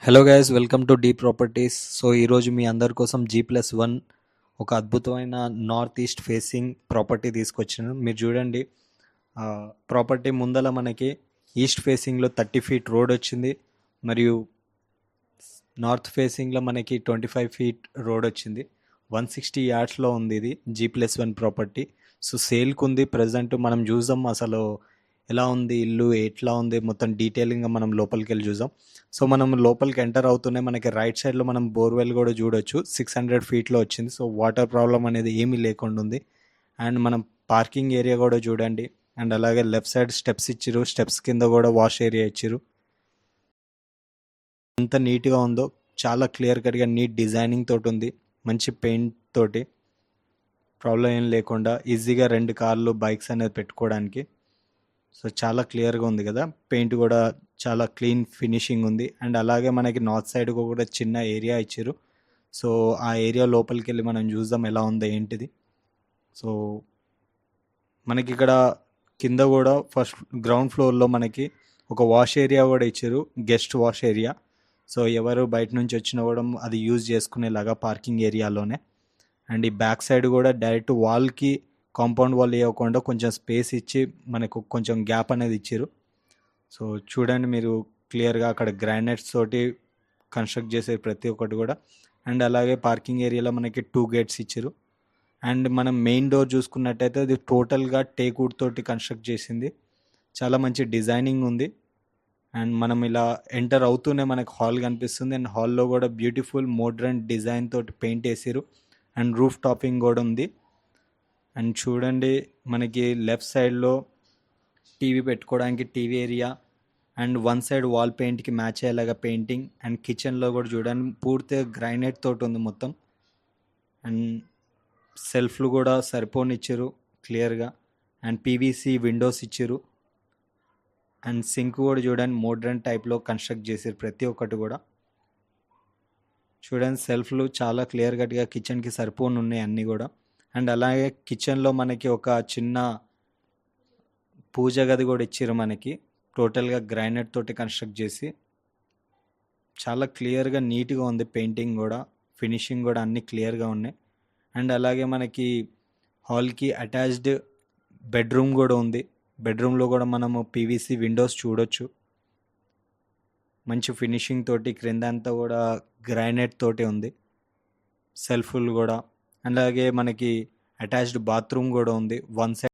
Hello guys, welcome to D properties. So ఈరోజు మీ అందరి కోసం G+1 ఒక అద్భుతమైన నార్త్ ఈస్ట్ ఫేసింగ్ ప్రాపర్టీ తీసుకొచ్చాను. మీరు చూడండి, ప్రాపర్టీ ముందల మనకి ఈస్ట్ ఫేసింగ్లో 30 ఫీట్ రోడ్ వచ్చింది, మరియు నార్త్ ఫేసింగ్లో మనకి 25 ఫీట్ రోడ్ వచ్చింది. 160 యార్డ్స్లో ఉంది. ఇది G+1 ప్రాపర్టీ. సో సేల్కి ఉంది ప్రజెంట్. మనం చూద్దాం అసలు ఎలా ఉంది ఇల్లు, ఎట్లా ఉంది మొత్తం డీటెయిలింగ్గా మనం లోపలికి వెళ్ళి చూద్దాం. సో మనం లోపలికి ఎంటర్ అవుతూనే మనకి రైట్ సైడ్లో మనం బోర్వెల్ కూడా చూడొచ్చు. 600 ఫీట్లో వచ్చింది. సో వాటర్ ప్రాబ్లం అనేది ఏమీ లేకుండా ఉంది. అండ్ మనం పార్కింగ్ ఏరియా కూడా చూడండి. అండ్ అలాగే లెఫ్ట్ సైడ్ స్టెప్స్ ఇచ్చిరు, స్టెప్స్ కింద కూడా వాష్ ఏరియా ఇచ్చిరు. ఎంత నీట్గా ఉందో, చాలా క్లియర్ కట్గా నీట్ డిజైనింగ్ తోటి ఉంది. మంచి పెయింట్ తోటి ప్రాబ్లం ఏం లేకుండా ఈజీగా 2 కార్లు బైక్స్ అనేది పెట్టుకోవడానికి. సో చాలా క్లియర్గా ఉంది కదా. పెయింట్ కూడా చాలా క్లీన్ ఫినిషింగ్ ఉంది. అండ్ అలాగే మనకి నార్త్ సైడ్ కూడా చిన్న ఏరియా ఇచ్చారు. సో ఆ ఏరియా లోపలికి వెళ్ళి మనం చూద్దాం ఎలా ఉందో ఏంటిది. సో మనకి ఇక్కడ కింద కూడా ఫస్ట్ గ్రౌండ్ ఫ్లోర్లో మనకి ఒక వాష్ ఏరియా కూడా ఇచ్చారు, గెస్ట్ వాష్ ఏరియా. సో ఎవరు బయట నుంచి వచ్చినా కూడా అది యూజ్ చేసుకునేలాగా పార్కింగ్ ఏరియాలోనే. అండ్ ఈ బ్యాక్ సైడ్ కూడా డైరెక్ట్ వాల్కి కాంపౌండ్ వాల్ వేయకుండా కొంచెం స్పేస్ ఇచ్చి మనకు కొంచెం గ్యాప్ అనేది ఇచ్చారు. సో చూడండి మీరు క్లియర్గా, అక్కడ గ్రానైట్స్ తోటి కన్స్ట్రక్ట్ చేసే ప్రతి ఒక్కటి కూడా. అండ్ అలాగే పార్కింగ్ ఏరియాలో మనకి 2 గేట్స్ ఇచ్చారు. అండ్ మనం మెయిన్ డోర్ చూసుకున్నట్టయితే అది టోటల్గా టేక్వుడ్ తోటి కన్స్ట్రక్ట్ చేసింది. చాలా మంచి డిజైనింగ్ ఉంది. అండ్ మనం ఇలా ఎంటర్ అవుతూనే మనకు హాల్ కనిపిస్తుంది. అండ్ హాల్లో కూడా బ్యూటిఫుల్ మోడ్రన్ డిజైన్ తోటి పెయింట్ వేసారు. అండ్ రూఫ్ టాపింగ్ కూడా ఉంది. అండ్ చూడండి మనకి లెఫ్ట్ సైడ్లో టీవీ పెట్టుకోవడానికి TV area. And one side wall పెయింట్కి మ్యాచ్ అయ్యేలాగా పెయింటింగ్. అండ్ కిచెన్లో కూడా చూడండి పూర్తిగా గ్రైనైట్ తోటి ఉంది మొత్తం. అండ్ సెల్ఫ్లు కూడా సరిపోనిచ్చారు క్లియర్గా. అండ్ పీవీసీ విండోస్ ఇచ్చారు. అండ్ సింక్ కూడా చూడండి మోడ్రన్ టైప్లో కన్స్ట్రక్ట్ చేసారు ప్రతి ఒక్కటి కూడా. చూడండి సెల్ఫ్లు చాలా క్లియర్ కట్గా కిచెన్కి సరిపోని ఉన్నాయి అన్నీ కూడా. అండ్ అలాగే కిచెన్లో మనకి ఒక చిన్న పూజ గది కూడా ఇచ్చారు మనకి, టోటల్గా గ్రానైట్ తోటి కన్స్ట్రక్ట్ చేసి. చాలా క్లియర్గా నీట్గా ఉంది. పెయింటింగ్ కూడా, ఫినిషింగ్ కూడా అన్నీ క్లియర్గా ఉన్నాయి. అండ్ అలాగే మనకి హాల్కి అటాచ్డ్ బెడ్రూమ్ కూడా ఉంది. బెడ్రూమ్లో కూడా మనము పీవీసీ విండోస్ చూడొచ్చు. మంచి ఫినిషింగ్ తోటి క్రింద అంతా కూడా గ్రానైట్ తోటి ఉంది. సెల్ఫ్లు కూడా. అలాగే మనకి అటాచ్డ్ బాత్రూమ్ కూడా ఉంది. వన్ సైడ్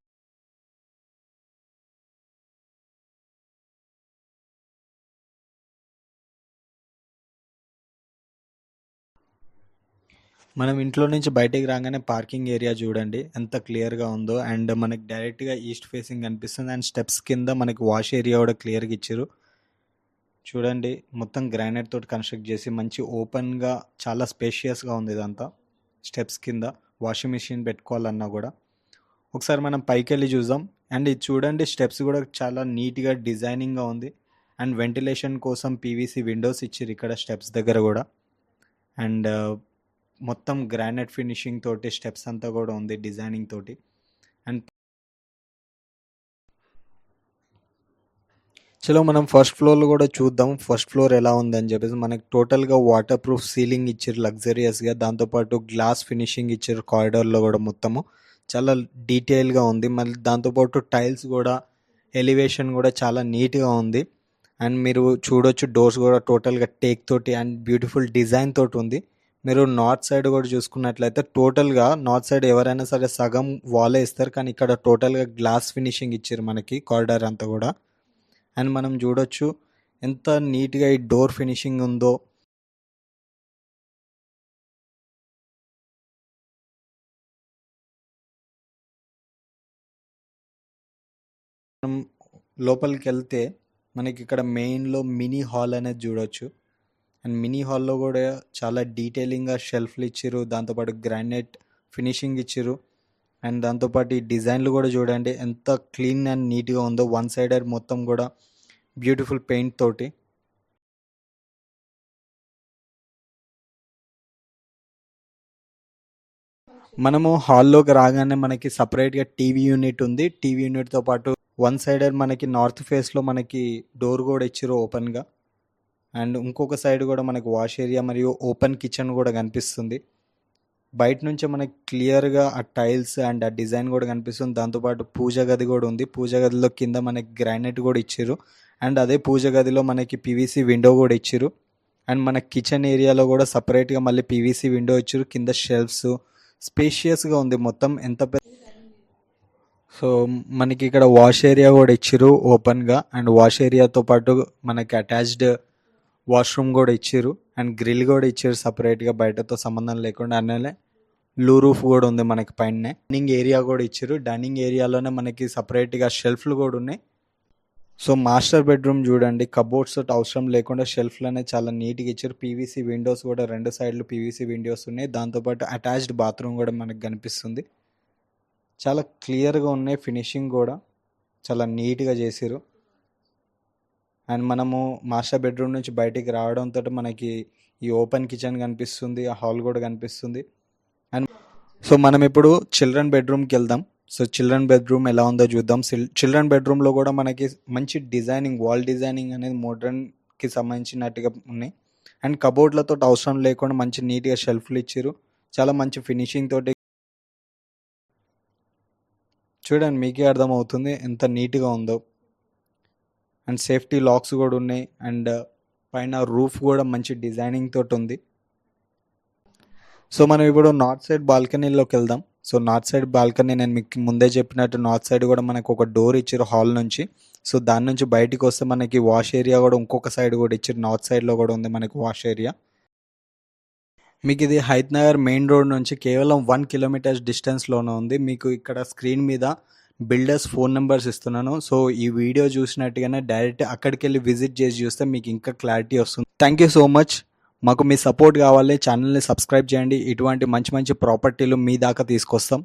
మనం ఇంట్లో నుంచి బయటికి రాగానే పార్కింగ్ ఏరియా చూడండి ఎంత క్లియర్గా ఉందో. అండ్ మనకి డైరెక్ట్గా ఈస్ట్ ఫేసింగ్ కనిపిస్తుంది. అండ్ స్టెప్స్ కింద మనకి వాష్ ఏరియా కూడా క్లియర్గా ఇచ్చారు. చూడండి మొత్తం గ్రానైట్ తోటి కన్స్ట్రక్ట్ చేసి మంచి ఓపెన్గా చాలా స్పేషియస్గా ఉంది ఇదంతా. స్టెప్స్ కింద వాషింగ్ మిషన్ పెట్టుకోవాలన్నా కూడా. ఒకసారి మనం పైకి వెళ్ళి చూద్దాం. అండ్ ఇది చూడండి స్టెప్స్ కూడా చాలా నీట్గా డిజైనింగ్గా ఉంది. అండ్ వెంటిలేషన్ కోసం పీవీసీ విండోస్ ఇచ్చారు ఇక్కడ స్టెప్స్ దగ్గర కూడా. అండ్ మొత్తం గ్రానైట్ ఫినిషింగ్ తోటి స్టెప్స్ అంతా కూడా ఉంది డిజైనింగ్ తోటి. అండ్ చలో మనం ఫస్ట్ ఫ్లోర్లో కూడా చూద్దాం ఫస్ట్ ఫ్లోర్ ఎలా ఉందని చెప్పేసి. మనకి టోటల్గా వాటర్ ప్రూఫ్ సీలింగ్ ఇచ్చారు లగ్జరియస్గా. దాంతోపాటు గ్లాస్ ఫినిషింగ్ ఇచ్చారు కారిడార్లో కూడా. మొత్తము చాలా డీటెయిల్గా ఉంది. మళ్ళీ దాంతోపాటు టైల్స్ కూడా, ఎలివేషన్ కూడా చాలా నీట్గా ఉంది. అండ్ మీరు చూడొచ్చు డోర్స్ కూడా టోటల్గా టేక్ తోటి అండ్ బ్యూటిఫుల్ డిజైన్ తోటి ఉంది. మీరు నార్త్ సైడ్ కూడా చూసుకున్నట్లయితే టోటల్గా నార్త్ సైడ్ ఎవరైనా సరే సగం వాలే ఇస్తారు, కానీ ఇక్కడ టోటల్గా గ్లాస్ ఫినిషింగ్ ఇచ్చారు మనకి కారిడార్ అంతా కూడా. అండ్ మనం చూడొచ్చు ఎంత నీట్గా ఈ డోర్ ఫినిషింగ్ ఉందో. మనం లోపలికి వెళ్తే మనకి ఇక్కడ మెయిన్లో మినీ హాల్ అనేది చూడొచ్చు. అండ్ మినీ హాల్లో కూడా చాలా డీటెయిలింగ్గా షెల్ఫ్లు ఇచ్చారు, దాంతోపాటు గ్రానైట్ ఫినిషింగ్ ఇచ్చారు. అండ్ దాంతోపాటు ఈ డిజైన్లు కూడా చూడండి ఎంత క్లీన్ అండ్ నీట్గా ఉందో. వన్ సైడర్ మొత్తం కూడా బ్యూటిఫుల్ పెయింట్ తోటి. మనము హాల్లోకి రాగానే మనకి సపరేట్గా టీవీ యూనిట్ ఉంది. టీవీ యూనిట్తో పాటు వన్ సైడర్ మనకి నార్త్ ఫేస్లో మనకి డోర్ కూడా ఇచ్చారు ఓపెన్గా. అండ్ ఇంకొక సైడ్ కూడా మనకు వాష్ ఏరియా మరియు ఓపెన్ కిచెన్ కూడా కనిపిస్తుంది. బయట నుంచి మనకి క్లియర్గా ఆ టైల్స్ అండ్ ఆ డిజైన్ కూడా కనిపిస్తుంది. దాంతోపాటు పూజ గది కూడా ఉంది. పూజ గదిలో కింద మనకి గ్రానైట్ కూడా ఇచ్చారు. అండ్ అదే పూజ గదిలో మనకి పీవీసీ విండో కూడా ఇచ్చారు. అండ్ మన కిచెన్ ఏరియాలో కూడా సపరేట్గా మళ్ళీ పీవీసీ విండో ఇచ్చారు. కింద షెల్ఫ్స్ స్పేషియస్గా ఉంది మొత్తం. ఎంత సో మనకి ఇక్కడ వాష్ ఏరియా కూడా ఇచ్చారు ఓపెన్గా. అండ్ వాష్ ఏరియాతో పాటు మనకి అటాచ్డ్ వాష్రూమ్ కూడా ఇచ్చారు. అండ్ గ్రిల్ కూడా ఇచ్చారు సపరేట్గా, బయటతో సంబంధం లేకుండా. అన్నలే లూ రూఫ్ కూడా ఉంది మనకి పైన. డైనింగ్ ఏరియా కూడా ఇచ్చారు. డైనింగ్ ఏరియాలోనే మనకి సపరేట్గా షెల్ఫ్లు కూడా ఉన్నాయి. సో మాస్టర్ బెడ్రూమ్ చూడండి, కబోర్డ్స్ అవసరం లేకుండా షెల్ఫ్లోనే చాలా నీట్గా ఇచ్చారు. పీవీసీ విండోస్ కూడా 2 సైడ్లు పీవీసీ విండోస్ ఉన్నాయి. దాంతోపాటు అటాచ్డ్ బాత్రూమ్ కూడా మనకు కనిపిస్తుంది. చాలా క్లియర్గా ఉన్నాయి. ఫినిషింగ్ కూడా చాలా నీట్గా చేసారు. అండ్ మనము మాస్టర్ బెడ్రూమ్ నుంచి బయటికి రావడంతో మనకి ఈ ఓపెన్ కిచెన్ కనిపిస్తుంది, ఆ హాల్ కూడా కనిపిస్తుంది. అండ్ సో మనం ఇప్పుడు చిల్డ్రన్ బెడ్రూమ్కి వెళ్దాం. సో చిల్డ్రన్ బెడ్రూమ్ ఎలా ఉందో చూద్దాం. చిల్డ్రన్ బెడ్రూమ్లో కూడా మనకి మంచి డిజైనింగ్, వాల్ డిజైనింగ్ అనేది మోడ్రన్కి సంబంధించినట్టుగా ఉన్నాయి. అండ్ కబోర్డ్లతో అవసరం లేకుండా మంచి నీట్గా షెల్ఫ్లు ఇచ్చారు. చాలా మంచి ఫినిషింగ్ తోటి చూడండి, మీకే అర్థమవుతుంది ఎంత నీట్గా ఉందో. అండ్ సేఫ్టీ లాక్స్ కూడా ఉన్నాయి. అండ్ పైన రూఫ్ కూడా మంచి డిజైనింగ్ తోటి ఉంది. సో మనం ఇప్పుడు నార్త్ సైడ్ బాల్కనీలోకి వెళ్దాం. సో నార్త్ సైడ్ బాల్కనీ నేను మీకు ముందే చెప్పినట్టు నార్త్ సైడ్ కూడా మనకు ఒక డోర్ ఇచ్చారు హాల్ నుంచి. సో దాని నుంచి బయటికి వస్తే మనకి వాష్ ఏరియా కూడా ఇంకొక సైడ్ కూడా ఇచ్చారు. నార్త్ సైడ్లో కూడా ఉంది మనకి వాష్ ఏరియా. మీకు ఇది హైత్ నగర్ మెయిన్ రోడ్ నుంచి కేవలం 1 కిలోమీటర్స్ డిస్టెన్స్లోనే ఉంది. మీకు ఇక్కడ స్క్రీన్ మీద బిల్డర్స్ ఫోన్ నెంబర్స్ ఇస్తున్నాను. సో ఈ వీడియో చూసినట్టుగానే డైరెక్ట్ అక్కడికి వెళ్ళి విజిట్ చేసి చూస్తే మీకు ఇంకా క్లారిటీ వస్తుంది. Thank you so much. మాకు మీ సపోర్ట్ కావాలి. ఛానల్ని సబ్స్క్రైబ్ చేయండి. ఇటువంటి మంచి మంచి ప్రాపర్టీలు మీ దాకా తీసుకొస్తాం.